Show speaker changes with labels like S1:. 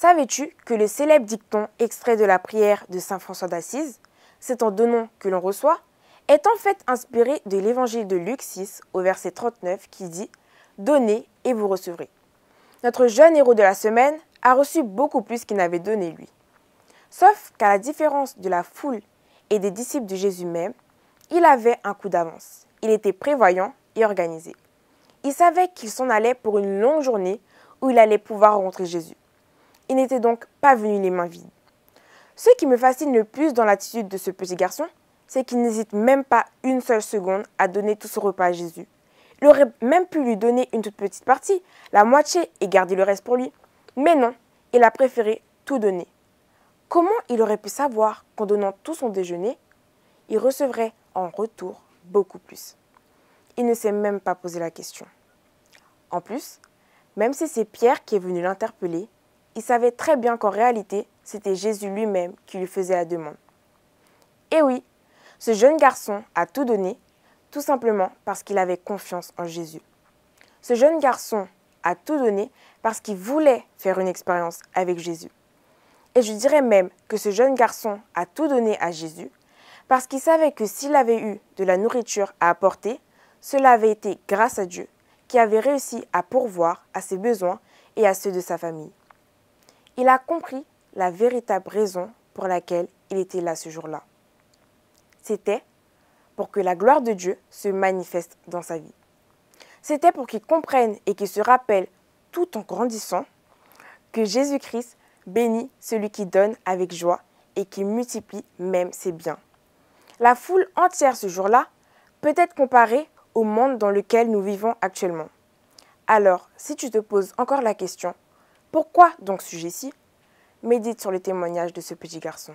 S1: Savais-tu que le célèbre dicton extrait de la prière de saint François d'Assise, c'est en donnant que l'on reçoit, est en fait inspiré de l'évangile de Luc 6 au verset 39 qui dit « Donnez et vous recevrez ». Notre jeune héros de la semaine a reçu beaucoup plus qu'il n'avait donné lui. Sauf qu'à la différence de la foule et des disciples de Jésus même, il avait un coup d'avance. Il était prévoyant et organisé. Il savait qu'il s'en allait pour une longue journée où il allait pouvoir rencontrer Jésus. Il n'était donc pas venu les mains vides. Ce qui me fascine le plus dans l'attitude de ce petit garçon, c'est qu'il n'hésite même pas une seule seconde à donner tout son repas à Jésus. Il aurait même pu lui donner une toute petite partie, la moitié, et garder le reste pour lui. Mais non, il a préféré tout donner. Comment il aurait pu savoir qu'en donnant tout son déjeuner, il recevrait en retour beaucoup plus? Il ne s'est même pas posé la question. En plus, même si c'est Pierre qui est venu l'interpeller, il savait très bien qu'en réalité, c'était Jésus lui-même qui lui faisait la demande. Et oui, ce jeune garçon a tout donné, tout simplement parce qu'il avait confiance en Jésus. Ce jeune garçon a tout donné parce qu'il voulait faire une expérience avec Jésus. Et je dirais même que ce jeune garçon a tout donné à Jésus parce qu'il savait que s'il avait eu de la nourriture à apporter, cela avait été grâce à Dieu qui avait réussi à pourvoir à ses besoins et à ceux de sa famille. Il a compris la véritable raison pour laquelle il était là ce jour-là. C'était pour que la gloire de Dieu se manifeste dans sa vie. C'était pour qu'il comprenne et qu'il se rappelle, tout en grandissant, que Jésus-Christ bénit celui qui donne avec joie et qui multiplie même ses biens. La foule entière ce jour-là peut être comparée au monde dans lequel nous vivons actuellement. Alors, si tu te poses encore la question, pourquoi donc ce sujet-ci? Médite sur le témoignage de ce petit garçon.